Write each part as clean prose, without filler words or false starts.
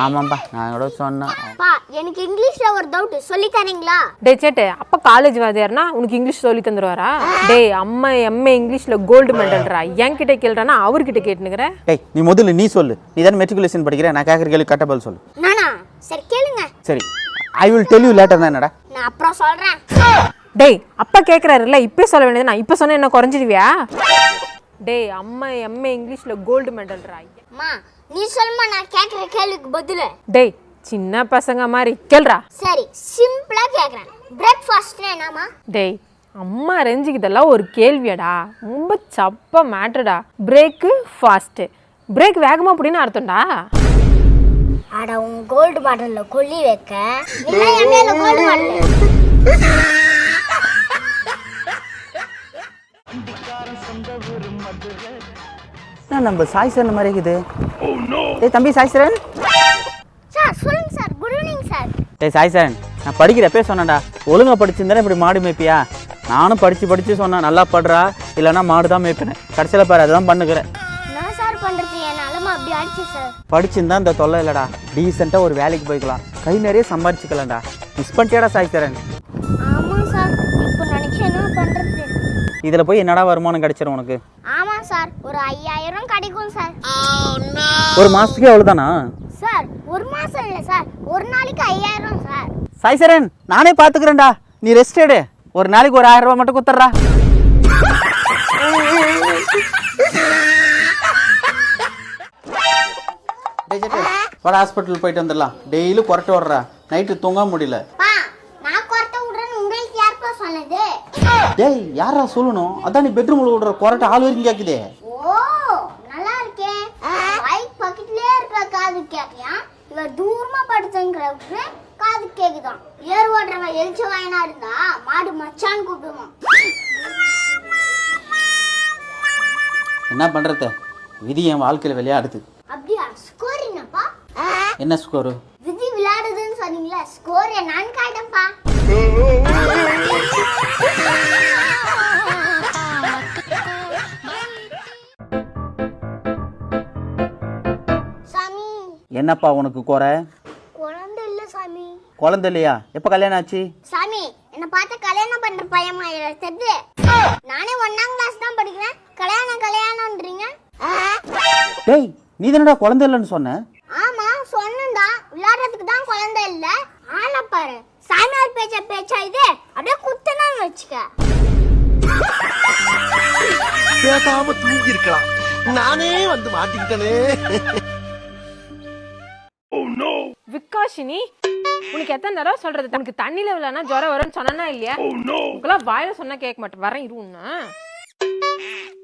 ஆமாம்பா நான் கூட சொன்னேன். பா எனக்கு இங்கிலீஷ்ல ஒரு டவுட் சொல்லி தரீங்களா? டேய் சேட்டு அப்பா காலேஜ் வாதியார்னா உனக்கு இங்கிலீஷ் சொல்லி தந்துருவாரா? டேய் அம்மா எம்ஏ இங்கிலீஷ்ல கோல்டு மெடல்ரா, என்கிட்ட கேள்றானா அவர்கிட்ட கேட்டுனுக்குற? டேய் நீ முதல்ல நீ சொல்லு, நீ தானே மெட்ரிகுலேஷன் படிக்கிற, நான் கேட்குற கேள்வி கரெக்டாக பதில் சொல்லு. நானா? சரி கேளுங்க. சரி I will tell you later தான். என்னடா நான் அப்புறம் சொல்றேன். டேய் அப்பா கேட்குறாருல்ல இப்போ சொல்ல வேண்டியது, நான் இப்போ சொன்ன என்ன குறைஞ்சிடுவியா? டேய் அம்மா எம்ஏ இங்கிலீஷ்ல கோல்டு மெடல்ரா. அம்மா நீ சொல்லுமா, நான் கேட்குற கேள்விக்கு பதில். டேய் சின்ன பசங்க மாதிரி கேள்றா. சரி சிம்பிளா கேட்குறேன், பிரேக்ஃபாஸ்ட்னா என்னம்மா? டேய் அம்மா ரேஞ்சுக்கு இதெல்லாம் ஒரு கேள்வியாடா, ரொம்ப சப்ப மேட்டர்டா. பிரேக்கு ஃபாஸ்ட்டு, பிரேக் வேகமாக அப்படின்னு அர்த்தம்டா. அட உன் கோல்டு பாட்டில்ல கொல்லி வைக்க இல்லை என் மேல கோல்டு பாட்டில். நம்ம சாய் சார் மாதிரி இருக்குது. ஏய் தம்பி சாய் சார். சார் சொல்லுங்க சார். Good evening sir. ஏய் சாய் சார், நான் படிக்கிறப்பே சொன்னேன்டா, ஒழுங்காக படிச்சிருந்தானே இப்படி மாடு மேய்ப்பியா? நானும் படித்து சொன்னேன் நல்லா படுறா, இல்லைன்னா மாடு தான் மேய்ப்பினேன். கடைசியில் பாரு அதுதான் பண்ணுக்கிறேன். நான் சார் பண்ணுறது என் நிலமை அப்படி ஆயிடுச்சு சார். படிச்சிருந்தா இந்த தொல்லை இல்லைடா, டீசெண்டாக ஒரு வேலைக்கு போய்க்கலாம், கை நிறைய சம்பாரிச்சிக்கலாம்டா. மிஸ் பண்ணிட்டியாடா சாய் சாரன்? ஆமாம் சார், இப்போ நினச்சி என்ன பண்ணுறது? இதில் போய் என்னடா வருமானம் கிடைச்சிரும் உனக்கு? ஆமாம் சார், ஒரு 5000 கிடைக்கும் சார். ஒரு மாதத்துக்கு எவ்வளோதானா சார்? ஒரு மாதம் இல்லை சார், ஒரு நாளைக்கு 5000 சார். சாய் சாரன் நானே பார்த்துக்கிறேன்டா, நீ ரெஸ்ட் எடு. ஒரு நாளைக்கு ஒரு 1000 ரூபா மட்டும் கொடுத்துட்றா. வட ஹாஸ்பிட்டல் போயிட்டு வந்துடலாம். டெய்லி கொரட்டை விடுறா, நைட்டு தூங்க முடியல. நான் கொரட்டை விடுறேன்னு உங்களுக்கு யாருப்பா சொன்னது? டேய் யாரா சொல்லணும்? அதான் நீ பெட்ரூம்ல விடுற கொரட்டை ஆள் வரைக்கும் கேட்குதே. ஓ நல்லா இருக்கே. பைக் பக்கத்துலயே இருக்க காது கேட்கலையா? இவ தூரமா படுத்துங்கிறவங்க காது கேக்குதான். ஏர் ஓடுறவன் எழுச்ச வாயினா இருந்தா மாடு மச்சான்னு கூப்பிடுவான். என்ன பண்றது, விதி என் வாழ்க்கையில விளையாடுது. அப்படியா? ஸ்கோர் என்னப்பா? என்ன ஸ்கோரு? விதி விளையாடுதுன்னு சொன்னீங்களே, ஸ்கோர் நான் காய்டப்பா. சாமி என்னப்பா உனக்கு குறை? குழந்தை இல்ல சாமி. குழந்தை இல்லையா? எப்போ கல்யாணம் ஆச்சு? சாமி என்ன பார்த்து கல்யாணம் பண்ற பையமா தெரியுது? நானே 1ஆம் கிளாஸ் தான் படிக்கிறேன், கல்யாணம்ன்றீங்க. டேய் நீ தானடா குழந்தை இல்லைன்னு சொன்ன? ஆமா சொன்னேன்டா, விளையாடுறதுக்கு தான் குழந்தை இல்ல. ஆனா பாரு சாமியார் பேச்சா இது அப்படியே குத்தனா வச்சுக்க. பேசாம தூங்கி இருக்கலாம், நானே வந்து மாட்டிக்கிட்டனே. விக்காஷினி உனக்கு எத்தனை தடவை சொல்றது, உனக்கு தண்ணியில விளையானா ஜுரம் வரும்னு சொன்னா இல்லையா? உனக்கெல்லாம் வாயில சொன்னா கேட்க மாட்டேன். வரேன் இருன்னா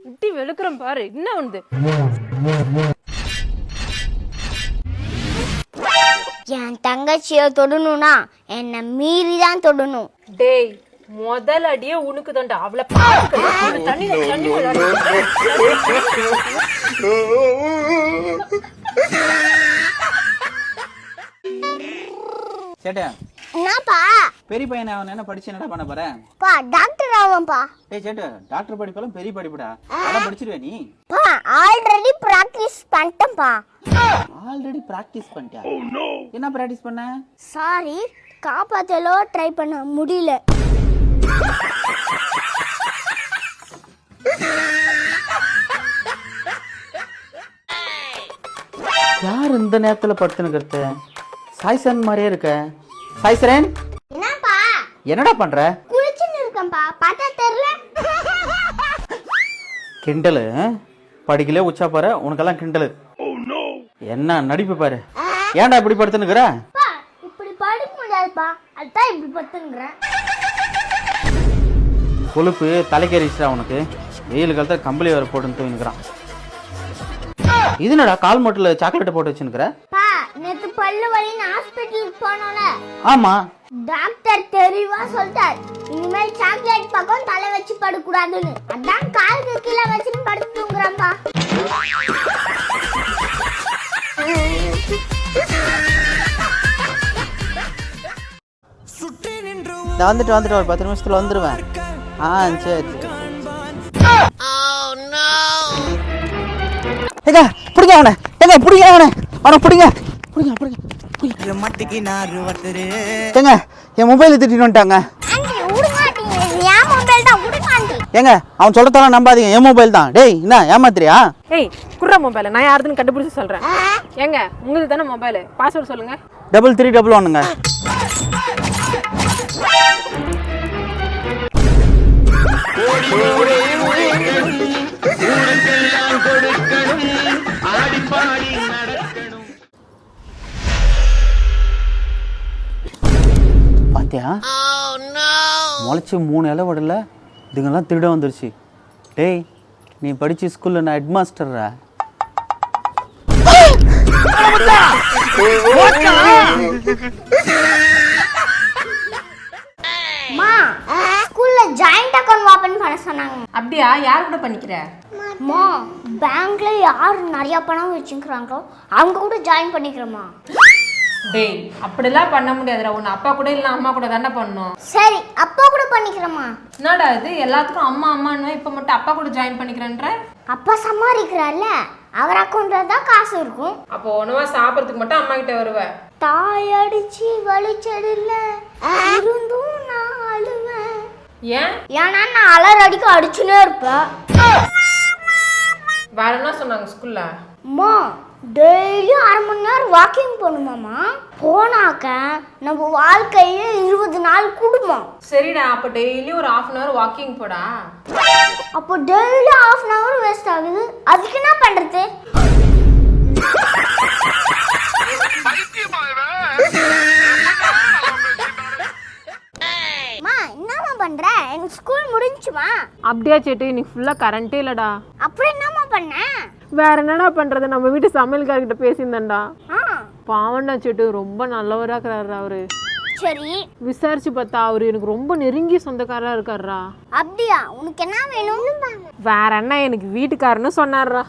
இப்படி வெளுக்குறேன் பாரு. என்ன வந்து என் தங்கச்சிய தொடணும்னா என்ன மீறி தான் தொடணும். டேய் முதல் அடியே உனக்கு தான்டா. அவளை பாத்து தண்ணி சேட்டா என்னப்பா? பெரிய பையன் அவன் என்ன படிச்சு என்னடா பண்ண போற? பா டாக்டர் ஆவான்பா. டேய் சேட்டா, டாக்டர் படிப்பெல்லாம் பெரிய படிப்புடா, அதெல்லாம் படிச்சிருவே நீ? பா ஆல்ரெடி பிராக்டீஸ் பண்ணிட்டேன்ப்பா. ஆல்ரெடி பிராக்டிஸ் பண்ணிட்டியா? என்ன பிராக்டிஸ் பண்ண? சாரி காப்பாத்தலோ ட்ரை பண்ண முடியல. யார் இந்த நேரத்துல படுத்துனுக்கிறது? சாய்சரன் மாதிரியே இருக்க. சாய்சரன் என்னப்பா? என்னடா பண்ற? குளிச்சுன்னு இருக்கேன்ப்பா, பார்த்தா தெரியல. கிண்டலு படிக்கல உச்சா பாரு, உனக்கெல்லாம் கிண்டலு. என்ன நடிப்பு பாரு. ஏன்டா இப்படி படுத்துனுக்குற? இப்படி படுக்க முடியாதுப்பா, அதான் இப்படி படுத்துங்கிறேன். கொழுப்பு தலைக்கேறிச்சா உனக்கு? வெயில் காலத்துல கம்பளி வேற போட்டு தூங்கிக்கிறான். இது என்னடா கால் மட்டில் சாக்லேட்டை போட்டு வச்சுருக்கிற? நேத்து பல்லு வலின்னு ஹாஸ்பிட்டலுக்கு போனோம்ல. ஆமா, டாக்டர் தெளிவா சொல்லிட்டார், இனிமேல் சாக்லேட் பக்கம் தலை வச்சு படுக்க கூடாதுன்னு. அதான் காலுக்கு கீழே வச்சுன்னு படுத்து தூங்குறேன்ப்பா. வந்துட்டு ஒரு 10 நிமிஷத்துல வந்துருவேன். சரி பிடிங்க அவனை, பிடிங்க அவனை, பிடிங்க. ஏங்க என் மொபைல் திட்டிட்டு வந்துட்டாங்க. ஆண்டி விடுமாட்டீங்க, என் மொபைல் தான், விடுமாண்டி. ஏங்க அவன் சொல்லத்தாலும் நம்பாதீங்க, என் மொபைல் தான். டேய் என்ன ஏமாத்துறியா? ஏய் குர்ரா மொபைல் நான் யாருதுன்னு கண்டுபிடிச்சு சொல்றேன். ஏங்க உங்களுக்கு தானே மொபைல், பாஸ்வேர்டு சொல்லுங்க. 3311ங்க. பாத்தியா முளைச்சி 3 இலை விடல, இதுங்கெல்லாம் திருட வந்துருச்சு. டேய் நீ படிச்சு ஸ்கூல்ல நான் ஹெட் மாஸ்டர்ரா. அம்மா ஸ்கூல்ல ஜாயிண்ட் அக்கவுண்ட் ஓபன் பண்ண சொன்னாங்க. அப்படியா? யார் கூட பண்ணிக்கிற? அம்மா பேங்க்ல யார் நிறைய பணம் வச்சுக்கிறாங்களோ அவங்க கூட ஜாயின் பண்ணிக்கிறோமா. டேய் அப்படிலாம் பண்ண முடியாதுடா, உன்னை அப்பா கூட இல்லை அம்மா கூட தானே பண்ணணும். சரி அப்பா கூட பண்ணிக்கிறோமா. என்னடா இது எல்லாத்துக்கும் அம்மா அம்மான்னு இப்போ மட்டும் அப்பா கூட ஜாயின் பண்ணிக்கிறேன்ற? அப்பா சம்பாதிக்கிறார்ல, அவர் அக்கௌண்ட்ல தான் காசு இருக்கும். அப்போ உணவா சாப்பிட்றதுக்கு மட்டும் அம்மா கிட்ட வருவ. தாய் அடிச்சு வலிச்சதில்ல இருந்தும் நான் அழுவேன். ஏன்? ஏன்னா நான் அலர் அடிக்க அடிச்சுனே இருப்பேன். வேற என்ன சொன்னாங்க ஸ்கூல்ல? அம்மா டெய்லி 1/2 மணி நேரம் வாக்கிங் போகணுமாம்மா. போனாக்க நம்ம வாழ்க்கையே 20 நாள் குடும்பம். சரிடா, அப்போ டெய்லி ஒரு 1/2 hour வாக்கிங் போடா. அப்போ டெய்லி 1/2 hour வேஸ்ட் ஆகுது, அதுக்கு என்ன பண்றது? அம்மா என்னம்மா பண்ற? எனக்கு ஸ்கூல் முடிஞ்சுமா? அப்படியா சேட்டு, இன்னைக்கு ஃபுல்லா கரண்டே இல்லடா. அப்புறம் என்னம்மா பண்ண? வேற என்னடா பண்றது, நம்ம வீட்டு சமையல்காரர்கிட்ட பேசியிருந்தேன்டா. ஆ பாவண்டா சேட்டு, ரொம்ப நல்லவரா இருக்கிறாரா அவரு. சரி விசாரிச்சு பார்த்தா அவரு எனக்கு ரொம்ப நெருங்கிய சொந்தக்காரரா இருக்காருடா. அப்படியா? உனக்கு என்ன வேணும்? வேற என்ன, எனக்கு வீட்டுக்காரன்னு சொன்னார்ரா.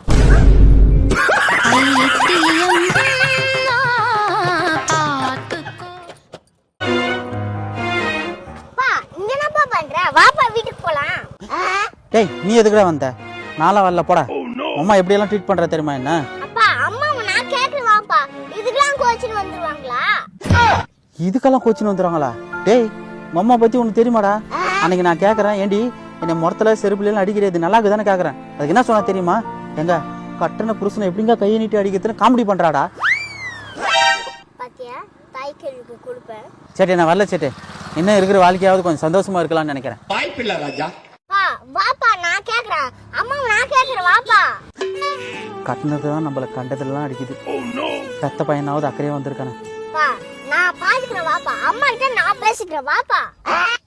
அப்பா இங்க என்னப்பா பண்ற? வாப்பா வீட்டுக்கு போலாம். டேய் நீ எதுக்குடா வந்த? நாளா வரல போடா. அம்மா எப்படியெல்லாம் ட்ரீட் பண்ற தெரியுமா என்ன? அப்பா அம்மா நான் கேக்குறேன் வாப்பா. இதுக்கெல்லாம் கோச்சிங் வந்துருவாங்களா? இதுக்கெல்லாம் கோச்சின்னு வந்துடுவாங்களா? டேய் மம்மா பத்தி உனக்கு தெரியுமாடா? அன்னைக்கு நான் கேட்கறேன், ஏண்டி என்னை முறத்துல செருப்புலாம் அடிக்கிறது நல்லா இருக்குதானே கேட்கறேன். அதுக்கு என்ன சொன்னா தெரியுமா? எங்க கட்டண புருஷனை எப்படிங்க கையை நீட்டி அடிக்கிறதுன்னு காமெடி பண்றாடா. பாத்தியா தாய் கேள்விக்கு கொடுப்பேன். சேட்டே நான் வரல சேட்டே, இன்னும் இருக்கிற வாழ்க்கையாவது கொஞ்சம் சந்தோஷமா இருக்கலாம்னு நினைக்கிறேன். வாய்ப்பில்லை ராஜா. வாப்பா நான் கேக்குறேன். அம்மா நான் கேக்குறேன் வாப்பா. கட்டினது தான் நம்மள கண்டதுலாம் அடிக்குது. பெத்த பையனாவது அக்கறையா வந்திருக்கானே. பா நான் பாத்துக்கிறேன் வாப்பா. அம்மா கிட்ட நான் பேசிக்கிறேன் வாப்பா.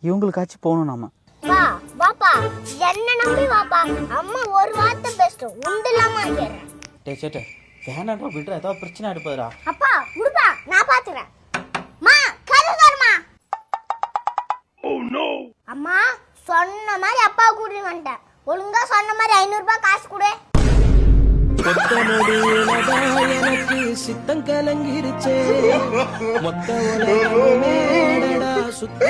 இவங்களுக்காச்சும் போகணும் நாம. வா வாப்பா என்ன நம்பி வாப்பா. அம்மா ஒரு வார்த்தை பேசட்டும், உண்டுலாமா கேக்குறேன். டேய் சேட்டே வேணாடா, விடுற, ஏதாவது பிரச்சனை எடுப்பதுடா. அப்பா விடுப்பா நான் பாத்துக்கிறேன். மா கருதாருமா. அம்மா சொன்ன மாதிரி அப்பா கூட்டி வந்துட்டேன். ஒழுங்கா சொன்ன மாதிரி 500 ரூபாய் காசு கொடு. எனக்கு சித்தம் கலங்கிருச்சே மொத்த உலகமே சுத்த